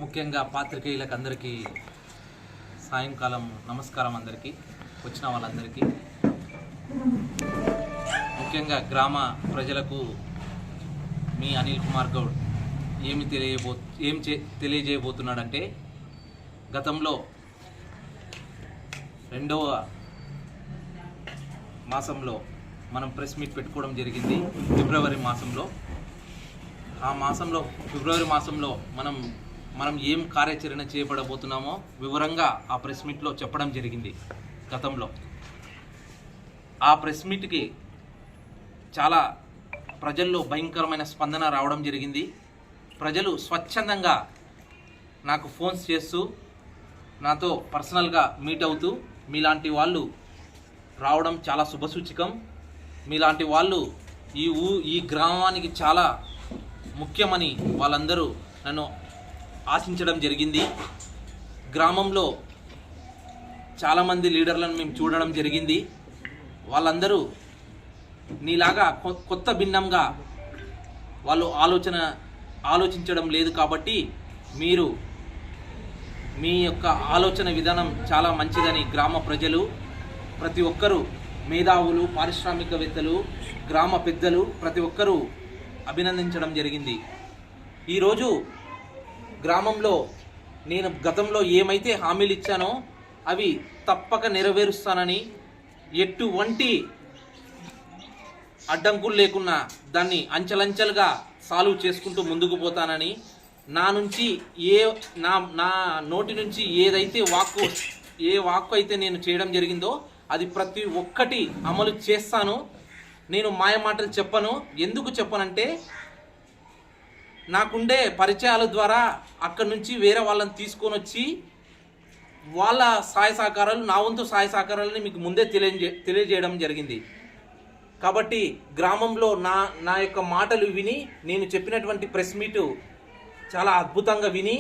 ముఖ్యంగా పాత్రికేయులకు అందరికీ సాయంకాలం నమస్కారం. అందరికీ వచ్చిన వాళ్ళందరికీ, ముఖ్యంగా గ్రామ ప్రజలకు మీ అనిల్ కుమార్ గౌడ్ తెలియజేయబోతున్నాడంటే, గతంలో 2వ మాసంలో మనం ప్రెస్ మీట్ పెట్టుకోవడం జరిగింది. ఫిబ్రవరి మాసంలో మనం ఏం కార్యాచరణ చేపడబోతున్నామో వివరంగా ఆ ప్రెస్ మీట్లో చెప్పడం జరిగింది. గతంలో ఆ ప్రెస్ మీట్కి చాలా ప్రజల్లో భయంకరమైన స్పందన రావడం జరిగింది. ప్రజలు స్వచ్ఛందంగా నాకు ఫోన్స్ చేస్తూ నాతో పర్సనల్గా మీట్ అవుతూ మీలాంటి వాళ్ళు రావడం చాలా శుభసూచకం, మీలాంటి వాళ్ళు ఈ గ్రామానికి చాలా ముఖ్యమని వాళ్ళందరూ నన్ను ఆశించడం జరిగింది. గ్రామంలో చాలామంది లీడర్లను మేము చూడడం జరిగింది. వాళ్ళందరూ నీలాగా కొత్త భిన్నంగా వాళ్ళు ఆలోచించడం లేదు. కాబట్టి మీరు మీ యొక్క ఆలోచన విధానం చాలా మంచిదని గ్రామ ప్రజలు, ప్రతి ఒక్కరూ, మేధావులు, పారిశ్రామికవేత్తలు, గ్రామ పెద్దలు ప్రతి ఒక్కరూ అభినందించడం జరిగింది. ఈరోజు గ్రామంలో నేను గతంలో ఏమైతే హామీలు ఇచ్చానో అవి తప్పక నెరవేరుస్తానని, ఎటువంటి అడ్డంకులు లేకున్నా దాన్ని అంచెలంచెలుగా సాల్వ్ చేసుకుంటూ ముందుకు పోతానని, నా నోటి నుంచి ఏ వాక్కు అయితే నేను చేయడం జరిగిందో అది ప్రతి ఒక్కటి అమలు చేస్తాను. నేను మాయమాటలు చెప్పను. ఎందుకు చెప్పనంటే, నాకుండే పరిచయాల ద్వారా అక్కడి నుంచి వేరే వాళ్ళని తీసుకొని వచ్చి వాళ్ళ సహాయ సహకారాలు, నా వంతు సహాయ సహకారాలని మీకు ముందే తెలియజేయడం జరిగింది. కాబట్టి గ్రామంలో నా యొక్క మాటలు విని, నేను చెప్పినటువంటి ప్రెస్ మీటు చాలా అద్భుతంగా విని,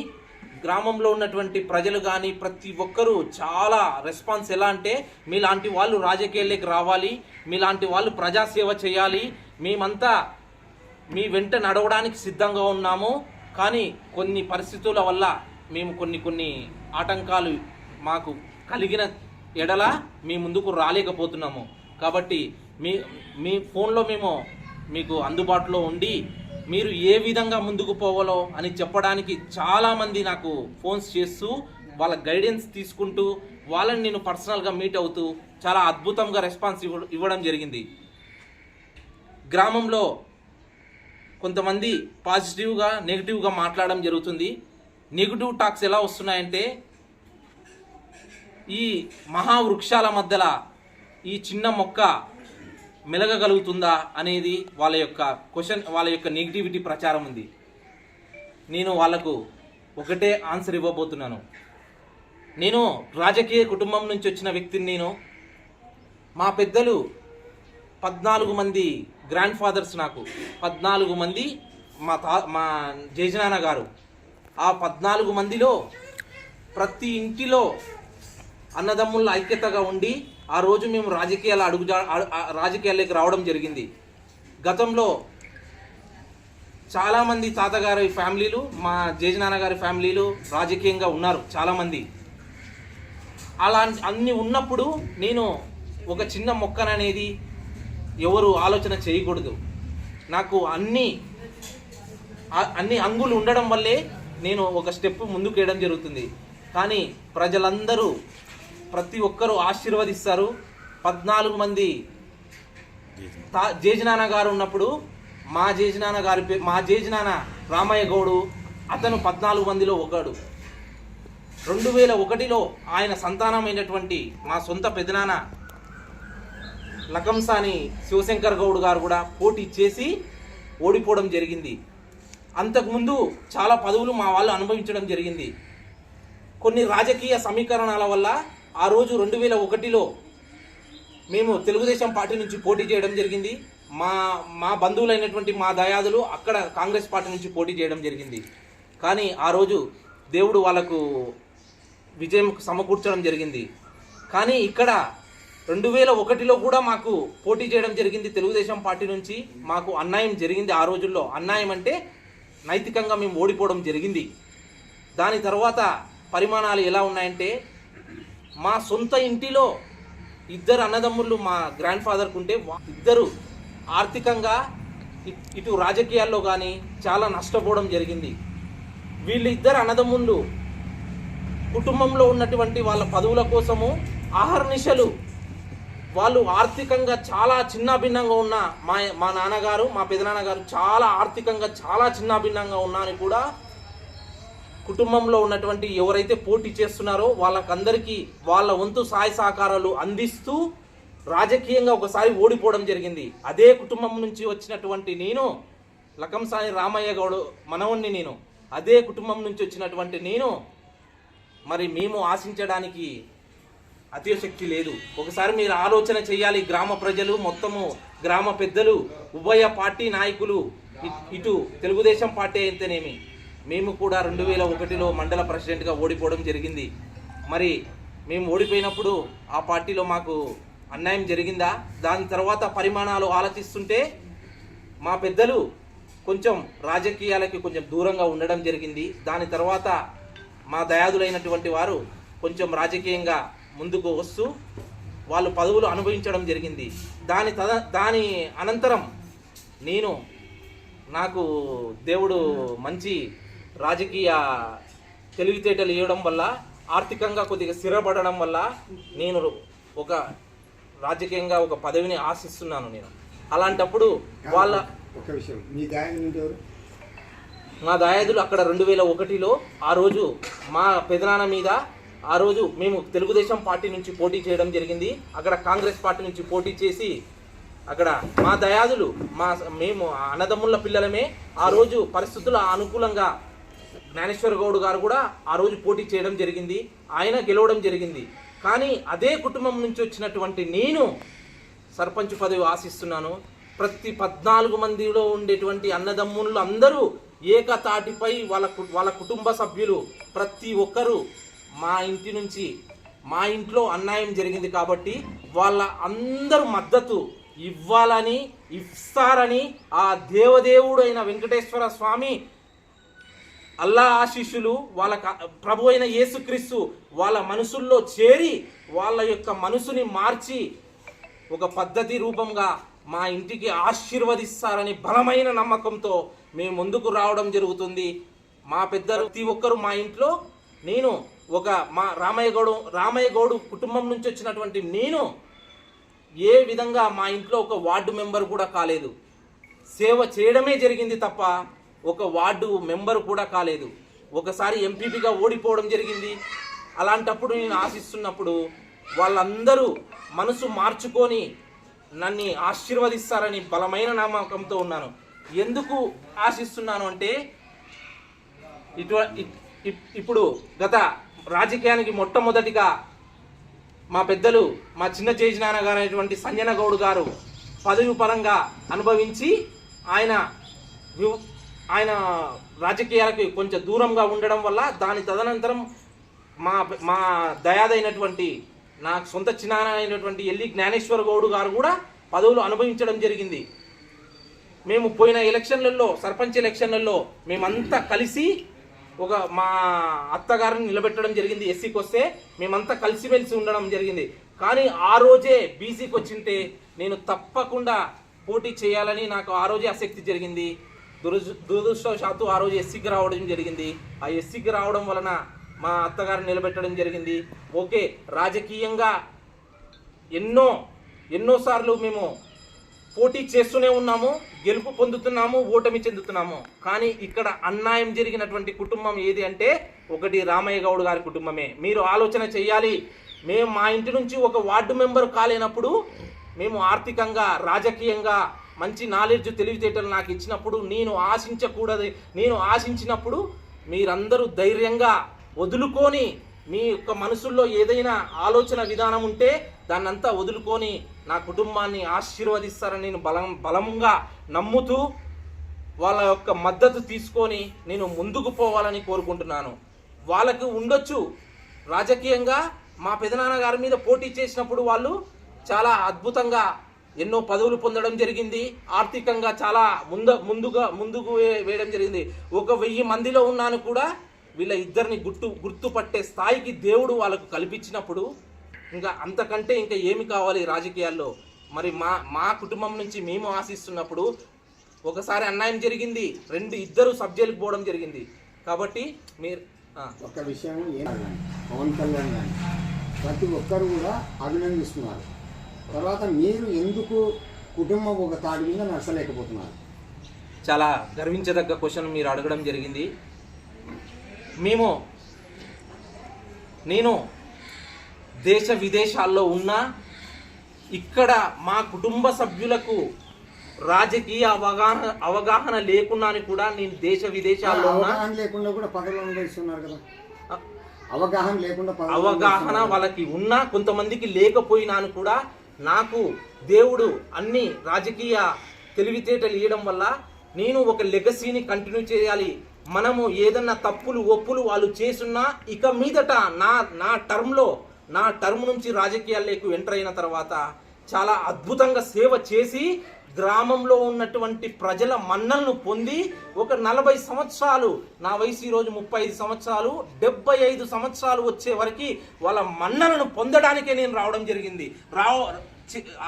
గ్రామంలో ఉన్నటువంటి ప్రజలు కానీ ప్రతి ఒక్కరూ చాలా రెస్పాన్స్. ఎలా అంటే, మీలాంటి వాళ్ళు రాజకీయాల్లోకి రావాలి, మీలాంటి వాళ్ళు ప్రజాసేవ చేయాలి, మేమంతా మీ వెంట నడవడానికి సిద్ధంగా ఉన్నాము, కానీ కొన్ని పరిస్థితుల వల్ల మేము కొన్ని ఆటంకాలు మాకు కలిగిన ఎడల మీ ముందుకు రాలేకపోతున్నాము. కాబట్టి మీ ఫోన్లో మేము మీకు అందుబాటులో ఉండి మీరు ఏ విధంగా ముందుకు పోవాలో అని చెప్పడానికి చాలామంది నాకు ఫోన్స్ చేస్తూ వాళ్ళ గైడెన్స్ తీసుకుంటూ వాళ్ళని నేను పర్సనల్గా మీట్ అవుతూ చాలా అద్భుతంగా రెస్పాన్స్ ఇవ్వడం జరిగింది. గ్రామంలో కొంతమంది పాజిటివ్గా, నెగిటివ్గా మాట్లాడడం జరుగుతుంది. నెగిటివ్ టాక్స్ ఎలా వస్తున్నాయంటే, ఈ మహావృక్షాల మధ్యలో ఈ చిన్న మొక్క మెలగగలుగుతుందా అనేది వాళ్ళ యొక్క క్వశ్చన్, వాళ్ళ యొక్క నెగిటివిటీ ప్రచారం ఉంది. నేను వాళ్ళకు ఒకటే ఆన్సర్ ఇవ్వబోతున్నాను. నేను రాజకీయ కుటుంబం నుంచి వచ్చిన వ్యక్తిని. మా పెద్దలు 14 మంది గ్రాండ్ ఫాదర్స్, నాకు 14 మంది మా జేజనాన్న గారు. ఆ 14 మందిలో ప్రతి ఇంటిలో అన్నదమ్ముల ఐక్యతగా ఉండి ఆ రోజు మేము రాజకీయాల్లోకి రావడం జరిగింది. గతంలో చాలామంది తాతగారి ఫ్యామిలీలు, మా జేజనాన్న గారి ఫ్యామిలీలు రాజకీయంగా ఉన్నారు చాలామంది. అలా అన్నీ ఉన్నప్పుడు నేను ఒక చిన్న మొక్కననేది ఎవరు ఆలోచన చేయకూడదు. నాకు అన్ని అంగులు ఉండడం వల్లే నేను ఒక స్టెప్ ముందుకు వేయడం జరుగుతుంది. కానీ ప్రజలందరూ ప్రతి ఒక్కరూ ఆశీర్వదిస్తారు. 14 మంది జేజనాన్న గారు ఉన్నప్పుడు మా జేజనాన్న రామయ్య గౌడు, అతను 14 మందిలో ఒకడు. 2001లో ఆయన సంతానమైనటువంటి మా సొంత పెదనాన్న లకంసాని శివశంకర్ గౌడ్ గారు కూడా పోటీ చేసి ఓడిపోవడం జరిగింది. అంతకుముందు చాలా పదవులు మా వాళ్ళు అనుభవించడం జరిగింది. కొన్ని రాజకీయ సమీకరణాల వల్ల ఆ రోజు 2001లో మేము తెలుగుదేశం పార్టీ నుంచి పోటీ చేయడం జరిగింది. మా బంధువులైనటువంటి మా దయాదులు అక్కడ కాంగ్రెస్ పార్టీ నుంచి పోటీ చేయడం జరిగింది. కానీ ఆ రోజు దేవుడు వాళ్ళకు విజయం సమకూర్చడం జరిగింది. కానీ ఇక్కడ 2001లో కూడా మాకు పోటీ చేయడం జరిగింది తెలుగుదేశం పార్టీ నుంచి. మాకు అన్యాయం జరిగింది ఆ రోజుల్లో. అన్యాయం అంటే నైతికంగా మేము ఓడిపోవడం జరిగింది. దాని తర్వాత పరిమాణాలు ఎలా ఉన్నాయంటే, మా సొంత ఇంటిలో ఇద్దరు అన్నదమ్ముళ్ళు మా గ్రాండ్ ఫాదర్కు ఉంటే ఇద్దరు ఆర్థికంగా ఇటు రాజకీయాల్లో కానీ చాలా నష్టపోవడం జరిగింది. వీళ్ళిద్దరు అన్నదమ్ముళ్ళు కుటుంబంలో ఉన్నటువంటి వాళ్ళ పదవుల కోసము అహర్నిశలు వాళ్ళు ఆర్థికంగా చాలా చిన్నాభిన్నంగా ఉన్న మా నాన్నగారు, మా పెదనాన్నగారు చాలా ఆర్థికంగా చాలా చిన్నాభిన్నంగా ఉన్నా అని కూడా కుటుంబంలో ఉన్నటువంటి ఎవరైతే పోటీ చేస్తున్నారో వాళ్ళకందరికీ వాళ్ళ వంతు సహాయ సహకారాలు అందిస్తూ రాజకీయంగా ఒకసారి ఓడిపోవడం జరిగింది. అదే కుటుంబం నుంచి వచ్చినటువంటి నేను, లకంసాని రామయ్య గౌడ్ మనవణ్ణి నేను, అదే కుటుంబం నుంచి వచ్చినటువంటి నేను, మరి మేము ఆశించడానికి అతిశక్తి లేదు. ఒకసారి మీరు ఆలోచన చేయాలి. గ్రామ ప్రజలు మొత్తము, గ్రామ పెద్దలు, ఉభయ పార్టీ నాయకులు, ఇటు తెలుగుదేశం పార్టీ అయితేనేమి, మేము కూడా 2001లో మండల ప్రెసిడెంట్గా ఓడిపోవడం జరిగింది. మరి మేము ఓడిపోయినప్పుడు ఆ పార్టీలో మాకు అన్యాయం జరిగిందా? దాని తర్వాత పరిమాణాలు ఆలోచిస్తుంటే మా పెద్దలు కొంచెం రాజకీయాలకి కొంచెం దూరంగా ఉండడం జరిగింది. దాని తర్వాత మా దయాదులైనటువంటి వారు కొంచెం రాజకీయంగా ముందుకు వస్తూ వాళ్ళు పదవులు అనుభవించడం జరిగింది. దాని అనంతరం నాకు దేవుడు మంచి రాజకీయ తెలివితేటలు ఇవ్వడం వల్ల, ఆర్థికంగా కొద్దిగా స్థిరపడడం వల్ల నేను ఒక రాజకీయంగా ఒక పదవిని ఆశిస్తున్నాను. నేను అలాంటప్పుడు వాళ్ళ ఒక విషయం, మీ దాయాదులు మా దాయాదులు అక్కడ 2001లో ఆ రోజు మా పెదనాన్న మీద ఆ రోజు మేము తెలుగుదేశం పార్టీ నుంచి పోటీ చేయడం జరిగింది. అక్కడ కాంగ్రెస్ పార్టీ నుంచి పోటీ చేసి అక్కడ మా దయాదులు మేము అన్నదమ్ముల పిల్లలమే ఆ రోజు పరిస్థితుల అనుకూలంగా జ్ఞానేశ్వర గౌడ్ గారు కూడా ఆ రోజు పోటీ చేయడం జరిగింది. ఆయన గెలవడం జరిగింది. కానీ అదే కుటుంబం నుంచి వచ్చినటువంటి నేను సర్పంచ్ పదవి ఆశిస్తున్నాను. ప్రతి 14 మందిలో ఉండేటువంటి అన్నదమ్ముళ్ళు అందరూ ఏకతాటిపై వాళ్ళ కుటుంబ సభ్యులు ప్రతి ఒక్కరూ మా ఇంట్లో అన్యాయం జరిగింది కాబట్టి వాళ్ళ అందరూ మద్దతు ఇస్తారని ఆ దేవదేవుడైన వెంకటేశ్వర స్వామి, అల్లా ఆశీస్సులు, వాళ్ళ ప్రభు అయిన యేసుక్రీస్తు వాళ్ళ మనసుల్లో చేరి వాళ్ళ యొక్క మనసుని మార్చి ఒక పద్ధతి రూపంగా మా ఇంటికి ఆశీర్వదిస్తారని బలమైన నమ్మకంతో మేము ముందుకు రావడం జరుగుతుంది. మా పెద్దలు ప్రతి ఒక్కరు మా ఇంట్లో మా రామయ్య గౌడ్ కుటుంబం నుంచి వచ్చినటువంటి నేను ఏ విధంగా మా ఇంట్లో ఒక వార్డు మెంబర్ కూడా కాలేదు. సేవ చేయడమే జరిగింది తప్ప ఒక వార్డు మెంబర్ కూడా కాలేదు. ఒకసారి ఎంపీపీగా ఓడిపోవడం జరిగింది. అలాంటప్పుడు నేను ఆశిస్తున్నప్పుడు వాళ్ళందరూ మనసు మార్చుకొని నన్ను ఆశీర్వదిస్తారని బలమైన నమ్మకంతో ఉన్నాను. ఎందుకు ఆశిస్తున్నాను అంటే ఇప్పుడు గత రాజకీయానికి మొట్టమొదటిగా మా పెద్దలు మా చిన్న చేజి నాన్నగారు అయినటువంటి సంజన గౌడ్ గారు పదవి పరంగా అనుభవించి ఆయన రాజకీయాలకి కొంచెం దూరంగా ఉండడం వల్ల దాని తదనంతరం మా దయాదైనటువంటి నా సొంత చిన్నాన్న అయినటువంటి ఎల్లి జ్ఞానేశ్వర గౌడ్ గారు కూడా పదవులు అనుభవించడం జరిగింది. మేము పోయిన ఎలక్షన్లలో, సర్పంచ్ ఎలక్షన్లలో మేమంతా కలిసి మా అత్తగారిని నిలబెట్టడం జరిగింది. ఎస్సీకి వస్తే మేమంతా కలిసిమెలిసి ఉండడం జరిగింది. కానీ ఆ రోజే బీసీకి వచ్చింటే నేను తప్పకుండా పోటీ చేయాలని నాకు ఆ రోజే ఆసక్తి జరిగింది. దురదృష్టవశాత్తు ఆ రోజు ఎస్సీకి రావడం జరిగింది. ఆ ఎస్సీకి రావడం వలన మా అత్తగారిని నిలబెట్టడం జరిగింది. ఓకే, రాజకీయంగా ఎన్నోసార్లు మేము పోటీ చేస్తూనే ఉన్నాము, గెలుపు పొందుతున్నాము, ఓటమి చెందుతున్నాము. కానీ ఇక్కడ అన్యాయం జరిగినటువంటి కుటుంబం ఏది అంటే ఒకటి రామయ్య గౌడ్ గారి కుటుంబమే. మీరు ఆలోచన చేయాలి. మేము మా ఇంటి నుంచి ఒక వార్డు మెంబర్ కాలేనప్పుడు మేము ఆర్థికంగా, రాజకీయంగా మంచి నాలెడ్జ్, తెలివితేటలు నాకు ఇచ్చినప్పుడు నేను ఆశించినప్పుడు మీరందరూ ధైర్యంగా వదులుకొని మీ యొక్క మనసుల్లో ఏదైనా ఆలోచన విధానం ఉంటే దాన్నంతా వదులుకొని నా కుటుంబాన్ని ఆశీర్వదిస్తారని నేను బలంగా నమ్ముతూ వాళ్ళ యొక్క మద్దతు తీసుకొని నేను ముందుకు పోవాలని కోరుకుంటున్నాను. వాళ్ళకు ఉండొచ్చు రాజకీయంగా మా పెదనాన్న గారి మీద పోటీ చేసినప్పుడు వాళ్ళు చాలా అద్భుతంగా ఎన్నో పదవులు పొందడం జరిగింది. ఆర్థికంగా చాలా ముందుకు వేయడం జరిగింది. 1000 మందిలో ఉన్నాను కూడా వీళ్ళ ఇద్దరిని గుర్తుపట్టే స్థాయికి దేవుడు వాళ్ళకు కల్పించినప్పుడు ఇంకా అంతకంటే ఇంకా ఏమి కావాలి రాజకీయాల్లో. మరి మా కుటుంబం నుంచి మేము ఆశిస్తున్నప్పుడు ఒకసారి అన్యాయం జరిగింది, ఇద్దరు సబ్జెక్టులకు పోవడం జరిగింది. కాబట్టి మీరు ఒక విషయం పవన్ కళ్యాణ్ గారిని ప్రతి ఒక్కరు కూడా అభినందిస్తున్నారు. తర్వాత మీరు ఎందుకు కుటుంబం ఒక తాడి మీద నడచలేకపోతున్నారు? చాలా గర్వించదగ్గ క్వశ్చన్ మీరు అడగడం జరిగింది. నేను దేశ విదేశాల్లో ఉన్నా ఇక్కడ మా కుటుంబ సభ్యులకు రాజకీయ అవగాహన లేకున్నా కూడా నేను దేశ విదేశాల్లో లేకుండా కూడా పదవులు అనుభవిస్తున్నారు కదా. అవగాహన వాళ్ళకి ఉన్నా కొంతమందికి లేకపోయినాను కూడా నాకు దేవుడు అన్ని రాజకీయ తెలివితేటలు ఇవ్వడం వల్ల నేను ఒక లెగసీని కంటిన్యూ చేయాలి. మనము ఏదన్నా తప్పులు ఒప్పులు వాళ్ళు చేసున్నా ఇక మీదట నా టర్మ్ నుంచి రాజకీయాల్లోకి ఎంటర్ అయిన తర్వాత చాలా అద్భుతంగా సేవ చేసి గ్రామంలో ఉన్నటువంటి ప్రజల మన్నలను పొంది ఒక 40 సంవత్సరాలు, నా వయసు ఈరోజు 35 సంవత్సరాలు, 75 సంవత్సరాలు వచ్చే వరకు వాళ్ళ మన్నలను పొందడానికే నేను రావడం జరిగింది.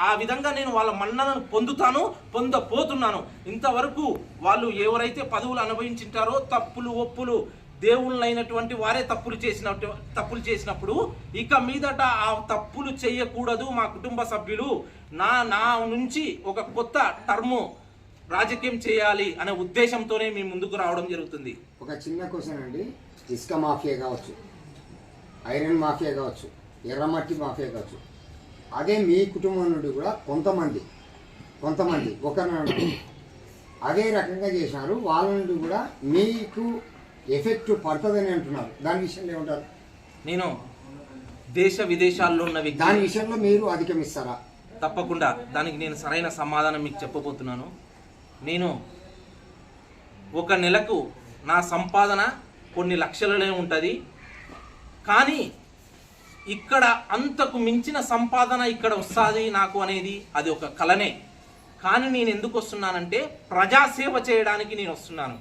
ఆ విధంగా నేను వాళ్ళ మన్నలను పొందపోతున్నాను. ఇంతవరకు వాళ్ళు ఎవరైతే పదవులు అనుభవించింటారో తప్పులు ఒప్పులు దేవుళ్ళైనటువంటి వారే తప్పులు చేసినప్పుడు ఇక మీదట ఆ తప్పులు చేయకూడదు. మా కుటుంబ సభ్యులు నా నుంచి ఒక కొత్త టర్మ్ రాజకీయం చేయాలి అనే ఉద్దేశంతోనే మేము ముందుకు రావడం జరుగుతుంది. ఒక చిన్న క్వశ్చన్ అండి, ఇసుక మాఫియా కావచ్చు, ఐరన్ మాఫియా కావచ్చు, ఎర్రమట్టి మాఫియా కావచ్చు, అదే మీ కుటుంబం నుండి కూడా కొంతమంది ఒకరిని అదే రకంగా చేసినారు. వాళ్ళ నుండి కూడా మీకు ఎఫెక్ట్ పడుతుందని అంటున్నారు. దాని విషయంలో ఏమంటారు? నేను దేశ విదేశాల్లో ఉన్న వ్యక్తి, దాని విషయంలో మీరు అధిగమిస్తారా? తప్పకుండా దానికి నేను సరైన సమాధానం మీకు చెప్పబోతున్నాను. నేను ఒక నెలకు నా సంపాదన కొన్ని లక్షలనే ఉంటుంది, కానీ ఇక్కడ అంతకు మించిన సంపాదన ఇక్కడ వస్తుంది నాకు అనేది అది ఒక కలనే. కానీ నేను ఎందుకు వస్తున్నానంటే ప్రజాసేవ చేయడానికి నేను వస్తున్నాను.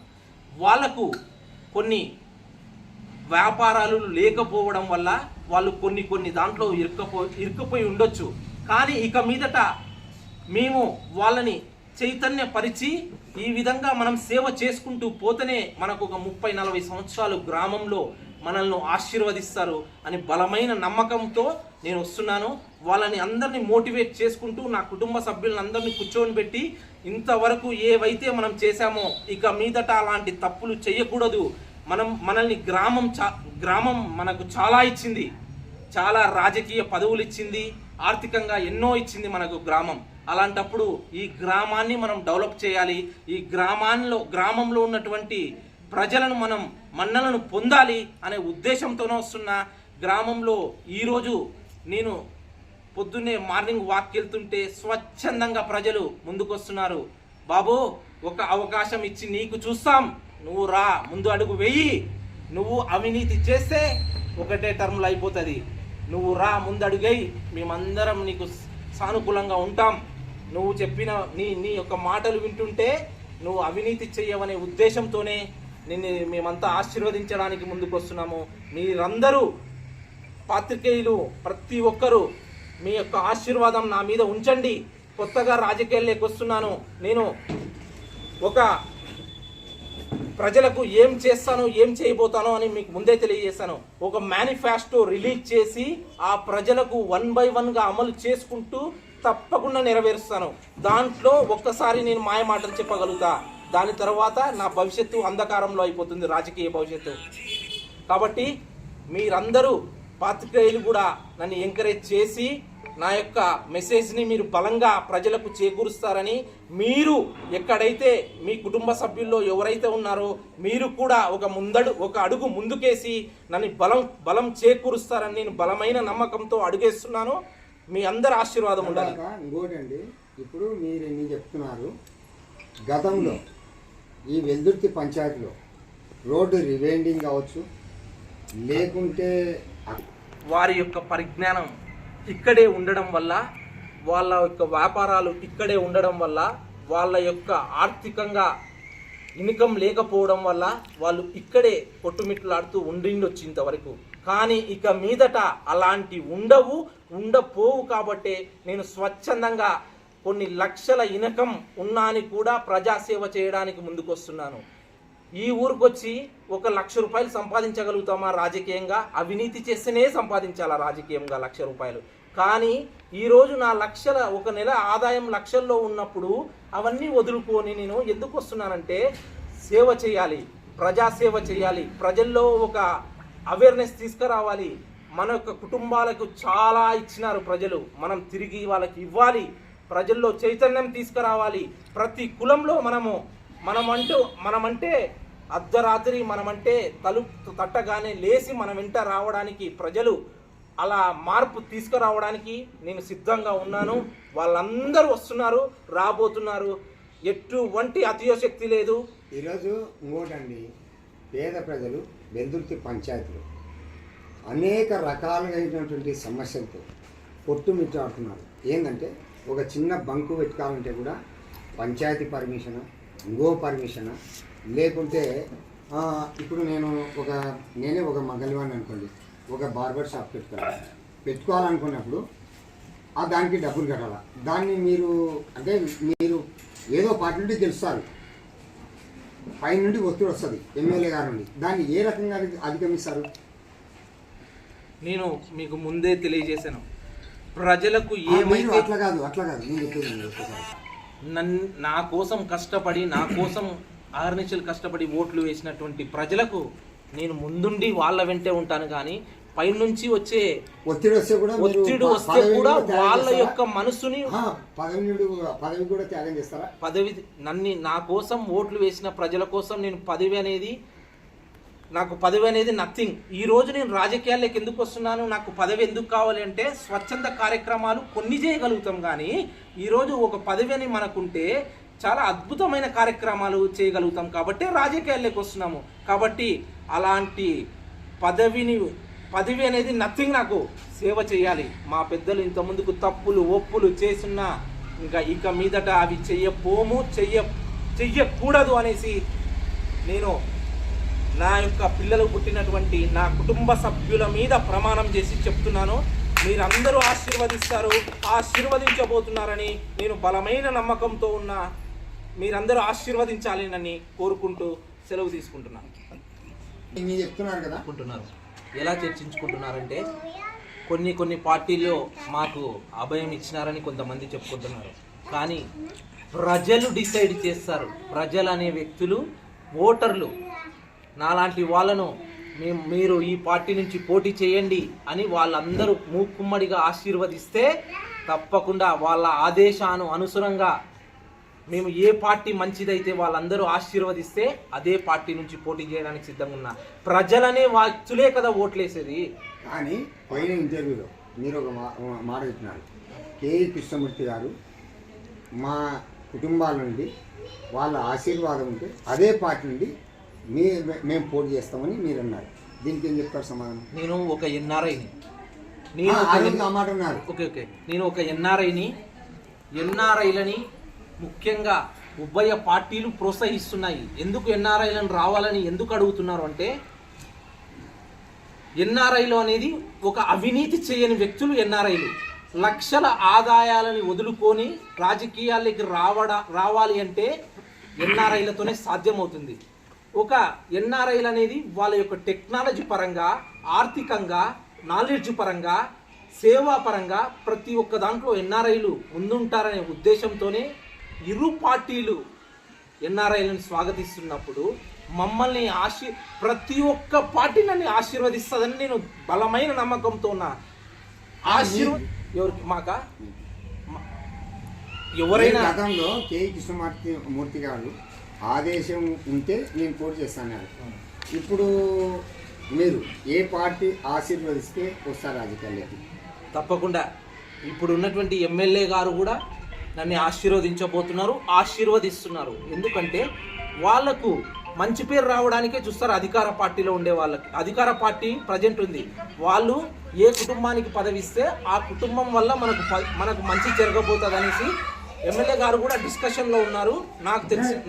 వాళ్లకు కొన్ని వ్యాపారాలు లేకపోవడం వల్ల వాళ్ళు కొన్ని దాంట్లో ఇరుక్కుపోయి ఉండొచ్చు. కానీ ఇక మీదట మేము వాళ్ళని చైతన్యపరిచి ఈ విధంగా మనం సేవ చేసుకుంటూ పోతేనే మనకు ఒక 30-40 సంవత్సరాలు గ్రామంలో మనల్ని ఆశీర్వదిస్తారు అని బలమైన నమ్మకంతో నేను వస్తున్నాను. వాళ్ళని అందరినీ మోటివేట్ చేసుకుంటూ నా కుటుంబ సభ్యులను అందరినీ కూర్చొని పెట్టి ఇంతవరకు ఏవైతే మనం చేశామో ఇక మీదట అలాంటి తప్పులు చేయకూడదు. మనల్ని గ్రామం మనకు చాలా ఇచ్చింది, చాలా రాజకీయ పదవులు ఇచ్చింది, ఆర్థికంగా ఎన్నో ఇచ్చింది మనకు గ్రామం. అలాంటప్పుడు ఈ గ్రామాన్ని మనం డెవలప్ చేయాలి. ఈ గ్రామంలో ఉన్నటువంటి ప్రజలను మనం మన్నలను పొందాలి అనే ఉద్దేశంతోనే వస్తున్న గ్రామంలో ఈరోజు నేను పొద్దున్నే మార్నింగ్ వాక్కి వెళ్తుంటే స్వచ్ఛందంగా ప్రజలు ముందుకొస్తున్నారు. బాబు ఒక అవకాశం ఇచ్చి నీకు చూస్తాం, నువ్వు రా, ముందు అడుగు వెయ్యి, నువ్వు అవినీతి చేస్తే ఒకటే టర్మ్లో అయిపోతుంది, నువ్వు రా ముందు అడుగేయి, మేమందరం నీకు సానుకూలంగా ఉంటాం, నువ్వు చెప్పిన నీ యొక్క మాటలు వింటుంటే నువ్వు అవినీతి చెయ్యవనే ఉద్దేశంతోనే మేమంతా ఆశీర్వదించడానికి ముందుకు వస్తున్నాము. మీరందరూ పాత్రికేయులు ప్రతి ఒక్కరూ మీ యొక్క ఆశీర్వాదం నా మీద ఉంచండి. కొత్తగా రాజకీయాల్లోకి వస్తున్నాను. నేను ఒక ప్రజలకు ఏం చేస్తానో ఏం చేయబోతానో అని మీకు ముందే తెలియజేస్తాను. ఒక మేనిఫెస్టో రిలీజ్ చేసి ఆ ప్రజలకు 1 by 1గా అమలు చేసుకుంటూ తప్పకుండా నెరవేరుస్తాను. దాంట్లో ఒక్కసారి నేను మాయ మాటలు చెప్పగలుగుతా, దాని తర్వాత నా భవిష్యత్తు అంధకారంలో అయిపోతుంది, రాజకీయ భవిష్యత్తు. కాబట్టి మీరందరూ పాత్రికేయులు కూడా నన్ను ఎంకరేజ్ చేసి నా యొక్క మెసేజ్ని మీరు బలంగా ప్రజలకు చేకూరుస్తారని, మీరు ఎక్కడైతే మీ కుటుంబ సభ్యుల్లో ఎవరైతే ఉన్నారో మీరు కూడా ఒక అడుగు ముందుకేసి నన్ను బలం చేకూరుస్తారని నేను బలమైన నమ్మకంతో అడుగేస్తున్నాను. మీ అందరి ఆశీర్వాదం ఉండాలి. ఇంకోటండి, ఇప్పుడు మీరు ఎన్ని చెప్తున్నారు, గతంలో ఈ వెల్దుర్తి పంచాయతీలో రోడ్డు రివైండింగ్ కావచ్చు, లేకుంటే వారి యొక్క పరిజ్ఞానం ఇక్కడే ఉండడం వల్ల, వాళ్ళ యొక్క వ్యాపారాలు ఇక్కడే ఉండడం వల్ల, వాళ్ళ యొక్క ఆర్థికంగా ఇన్కమ్ లేకపోవడం వల్ల వాళ్ళు ఇక్కడే కొట్టుమిట్లాడుతూ ఉండిండొచ్చు ఇంతవరకు. కానీ ఇక మీదట అలాంటి ఉండపోవు. కాబట్టే నేను స్వచ్ఛందంగా కొన్ని లక్షల ఇన్కమ్ ఉన్నా అని కూడా ప్రజాసేవ చేయడానికి ముందుకొస్తున్నాను. ఈ ఊరికొచ్చి 1 లక్ష రూపాయలు సంపాదించగలుగుతామా రాజకీయంగా? అవినీతి చేస్తేనే సంపాదించాలా రాజకీయంగా 1 లక్ష రూపాయలు. కానీ ఈరోజు నా ఒక నెల ఆదాయం లక్షల్లో ఉన్నప్పుడు అవన్నీ వదులుకొని నేను ఎందుకు వస్తున్నానంటే సేవ చేయాలి, ప్రజాసేవ చేయాలి, ప్రజల్లో ఒక అవేర్నెస్ తీసుకురావాలి. మన యొక్క కుటుంబాలకు చాలా ఇచ్చినారు ప్రజలు, మనం తిరిగి వాళ్ళకి ఇవ్వాలి, ప్రజల్లో చైతన్యం తీసుకురావాలి. ప్రతి కులంలో మనమంటే అర్ధరాత్రి మనమంటే తలుపు తట్టగానే లేచి మనం వెంట రావడానికి ప్రజలు అలా మార్పు తీసుకురావడానికి నేను సిద్ధంగా ఉన్నాను. వాళ్ళందరూ వస్తున్నారు, రాబోతున్నారు. ఎటువంటి అతిశక్తి లేదు. ఈరోజు ఇంకోటండి, పేద ప్రజలు వెల్దుర్తి పంచాయతీలు అనేక రకాలైనటువంటి సమస్యలతో కొట్టుమిట్టాడుతున్నారు. ఏంటంటే ఒక చిన్న బంకు పెట్టుకోవాలంటే కూడా పంచాయతీ పర్మిషన్, ఇంకో పర్మిషన్, లేకుంటే ఇప్పుడు నేనే ఒక మగలివాడిని అనుకోండి, ఒక బార్బర్ షాప్ పెట్టుకోవాలనుకున్నప్పుడు దానికి డబ్బులు కట్టాలి. దాన్ని మీరు ఏదో పార్టీ నుండి గెలుస్తారు, పై నుండి ఒత్తిడి వస్తుంది ఎమ్మెల్యే గారి నుండి, దాన్ని ఏ రకంగా అధిగమిస్తారు? నేను మీకు ముందే తెలియజేశాను, ప్రజలకు ఏమైతే అట్లా కాదు నేను చెప్పేది నా కోసం కష్టపడి, నా కోసం ఆర్నిచలు కష్టపడి ఓట్లు వేసినటువంటి ప్రజలకు నేను ముందుండి వాళ్ళ వెంటే ఉంటాను. కానీ పైనుంచి వచ్చే ఒత్తిడి వస్తే కూడా వాళ్ళ యొక్క మనసుని పదవి కూడా త్యాగం చేస్తారా? నా కోసం ఓట్లు వేసిన ప్రజల కోసం నేను నాకు పదవి అనేది నథింగ్. ఈ రోజు నేను రాజకీయాల్లోకి ఎందుకు వస్తున్నాను, నాకు పదవి ఎందుకు కావాలి అంటే స్వచ్ఛంద కార్యక్రమాలు కొన్ని చేయగలుగుతాం. కానీ ఈరోజు ఒక పదవి అని మనకుంటే చాలా అద్భుతమైన కార్యక్రమాలు చేయగలుగుతాం కాబట్టి రాజకీయాల్లోకి వస్తున్నాము. కాబట్టి అలాంటి పదవి అనేది నథింగ్. నాకు సేవ చేయాలి. మా పెద్దలు ఇంత ముందుకు తప్పులు ఒప్పులు చేస్తున్నా ఇక మీదట అవి చెయ్యకూడదు అనేసి నేను నా యొక్క పిల్లలు పుట్టినటువంటి నా కుటుంబ సభ్యుల మీద ప్రమాణం చేసి చెప్తున్నాను. మీరందరూ ఆశీర్వదించబోతున్నారని నేను బలమైన నమ్మకంతో ఉన్నా. మీరందరూ ఆశీర్వదించాలని కోరుకుంటూ సెలవు తీసుకుంటున్నాను. చెప్తున్నారు కదా, ఎలా చర్చించుకుంటున్నారంటే కొన్ని పార్టీల్లో మాకు అభయం ఇచ్చినారని కొంతమంది చెప్పుకుంటున్నారు. కానీ ప్రజలు డిసైడ్ చేస్తారు. ప్రజలు అనే వ్యక్తులు, ఓటర్లు నాలాంటి వాళ్ళను మీరు ఈ పార్టీ నుంచి పోటీ చేయండి అని వాళ్ళందరూ మూకుమ్మడిగా ఆశీర్వదిస్తే తప్పకుండా వాళ్ళ అనుసరంగా మేము ఏ పార్టీ మంచిదైతే వాళ్ళందరూ ఆశీర్వదిస్తే అదే పార్టీ నుంచి పోటీ చేయడానికి సిద్ధంగా ఉన్నా. ప్రజలనే వ్యక్తులే కదా ఓట్లేసేది. కానీ పోయిన ఇంటర్వ్యూలో మీరు ఒక మాట చెప్పినారు, కే కృష్ణమూర్తి గారు మా కుటుంబాల నుండి వాళ్ళ ఆశీర్వాదం ఉంటే అదే పార్టీ నుండి మేము పోటీ చేస్తామని మీరు అన్నారు. దీనికి ఏం చెప్తారు సమాధానం? నేను ఒక ఎన్ఆర్ఐని నేను ఒక ఎన్ఆర్ఐలని ముఖ్యంగా ఉభయ పార్టీలు ప్రోత్సహిస్తున్నాయి. ఎందుకు ఎన్ఆర్ఐలను రావాలని ఎందుకు అడుగుతున్నారు అంటే ఎన్ఆర్ఐలు అనేది ఒక అవినీతి చేయని వ్యక్తులు. ఎన్ఆర్ఐలు లక్షల ఆదాయాలని వదులుకొని రాజకీయాల్లోకి రావాలి అంటే ఎన్ఆర్ఐలతోనే సాధ్యమవుతుంది. ఒక ఎన్ఆర్ఐలు అనేది వాళ్ళ యొక్క టెక్నాలజీ పరంగా, ఆర్థికంగా, నాలెడ్జ్ పరంగా, సేవా పరంగా ప్రతి ఒక్క దాంట్లో ఎన్ఆర్ఐలు ముందుంటారనే ఉద్దేశంతోనే ఇరు పార్టీలు ఎన్ఆర్ఐలను స్వాగతిస్తున్నప్పుడు మమ్మల్ని ప్రతి ఒక్క పార్టీ నన్ను ఆశీర్వదిస్తుందని నేను బలమైన నమ్మకంతో ఉన్నా. ఎవరైనా గతంలో కే కృష్ణమూర్తి గారు ఆదేశం ఉంటే నేను పోటీ చేస్తాను. ఇప్పుడు మీరు ఏ పార్టీ ఆశీర్వదిస్తే వస్తారు రాజకీయాల్లోకి? తప్పకుండా ఇప్పుడు ఉన్నటువంటి ఎమ్మెల్యే గారు కూడా నన్ను ఆశీర్వదిస్తున్నారు. ఎందుకంటే వాళ్లకు మంచి పేరు రావడానికే చూస్తారు. అధికార పార్టీలో ఉండే వాళ్ళకి అధికార పార్టీ ప్రజెంట్ ఉంది. వాళ్ళు ఏ కుటుంబానికి పదవిస్తే ఆ కుటుంబం వల్ల మనకు మంచి జరగబోతుంది అనేసి ఎమ్మెల్యే గారు కూడా డిస్కషన్లో ఉన్నారు.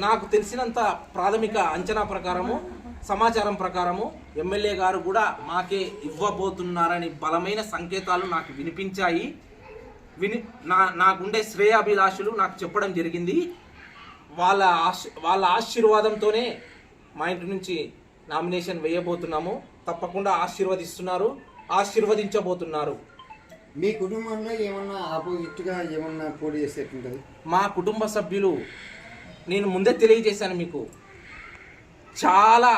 నాకు తెలిసినంత ప్రాథమిక అంచనా ప్రకారము, సమాచారం ప్రకారము ఎమ్మెల్యే గారు కూడా మాకే ఇవ్వబోతున్నారని బలమైన సంకేతాలు నాకు వినిపించాయి. నాకుండే శ్రేయాభిలాషులు నాకు చెప్పడం జరిగింది. వాళ్ళ ఆశీర్వాదంతోనే మా ఇంటి నుంచి నామినేషన్ వేయబోతున్నాము. తప్పకుండా ఆశీర్వదించబోతున్నారు. మీ కుటుంబంలో ఏమన్నా ఆపోజిట్గా ఏమన్నా పోటీ చేసేటుంటుంది? మా కుటుంబ సభ్యులు, నేను ముందే తెలియజేశాను మీకు, చాలా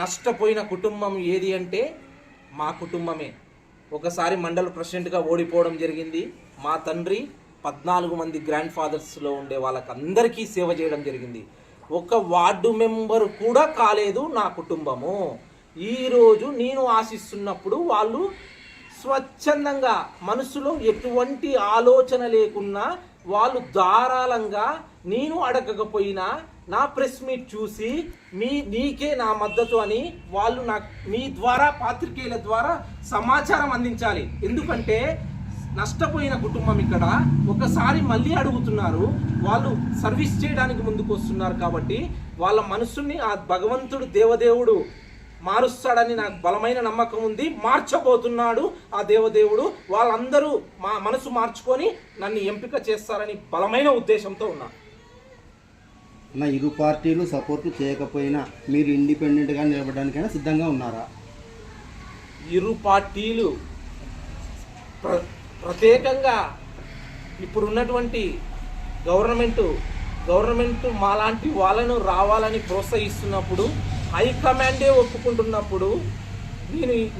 నష్టపోయిన కుటుంబం ఏది అంటే మా కుటుంబమే. ఒకసారి మండల ప్రెసిడెంట్గా ఓడిపోవడం జరిగింది. మా తండ్రి 14 మంది గ్రాండ్ ఫాదర్స్లో ఉండే వాళ్ళకందరికీ సేవ చేయడం జరిగింది. ఒక వార్డు మెంబరు కూడా కాలేదు నా కుటుంబము. ఈరోజు నేను ఆశిస్తున్నప్పుడు వాళ్ళు స్వచ్ఛందంగా, మనసులో ఎటువంటి ఆలోచన లేకున్నా, వాళ్ళు ధారాళంగా నేను అడగకపోయినా నా ప్రెస్ మీట్ చూసి నీకే నా మద్దతు అని వాళ్ళు మీ ద్వారా, పాత్రికేయుల ద్వారా సమాచారం అందించాలి. ఎందుకంటే నష్టపోయిన కుటుంబం ఇక్కడ ఒకసారి మళ్ళీ అడుగుతున్నారు, వాళ్ళు సర్వీస్ చేయడానికి ముందుకు వస్తున్నారు. కాబట్టి వాళ్ళ మనసుని ఆ భగవంతుడు, దేవదేవుడు మారుస్తాడని నాకు బలమైన నమ్మకం ఉంది. మార్చబోతున్నాడు ఆ దేవదేవుడు. వాళ్ళందరూ మా మనసు మార్చుకొని నన్ను ఎంపిక చేస్తారని బలమైన ఉద్దేశంతో ఉన్నా. నా ఇరు పార్టీలు సపోర్ట్ చేయకపోయినా మీరు ఇండిపెండెంట్గా నిలబడడానికైనా సిద్ధంగా ఉన్నారా? ఇరు పార్టీలు ప్రత్యేకంగా ఇప్పుడున్నటువంటి గవర్నమెంట్ మాలాంటి వాళ్ళను రావాలని ప్రోత్సహిస్తున్నప్పుడు, హైకమాండే ఒప్పుకుంటున్నప్పుడు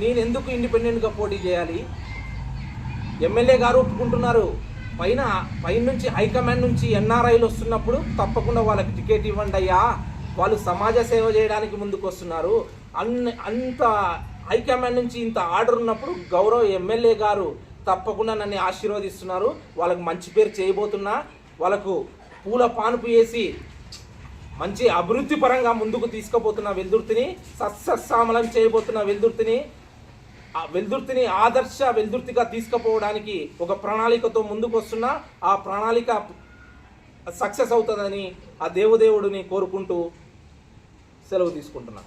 నేను ఎందుకు ఇండిపెండెంట్గా పోటీ చేయాలి? ఎమ్మెల్యే గారు ఒప్పుకుంటున్నారు. పైనుంచి హైకమాండ్ నుంచి ఎన్ఆర్ఐలు వస్తున్నప్పుడు తప్పకుండా వాళ్ళకి టికెట్ ఇవ్వండి అయ్యా, వాళ్ళు సమాజ సేవ చేయడానికి ముందుకు వస్తున్నారు. అంత హైకమాండ్ నుంచి ఇంత ఆర్డర్ ఉన్నప్పుడు గౌరవ ఎమ్మెల్యే గారు తప్పకుండా నన్ను ఆశీర్వదిస్తున్నారు. వాళ్ళకు మంచి పేరు చేయబోతున్నా, వాళ్ళకు పూల పానుపు వేసి మంచి అభివృద్ధి పరంగా ముందుకు తీసుకుపోతున్న వెల్దుర్తిని, సస్యశ్యామలం చేయబోతున్న వెల్దుర్తిని ఆదర్శ వెల్దుర్తిగా తీసుకుపోవడానికి ఒక ప్రణాళికతో ముందుకు వస్తున్నా. ఆ ప్రణాళిక సక్సెస్ అవుతుందని ఆ దేవదేవుడిని కోరుకుంటూ సెలవు తీసుకుంటున్నా.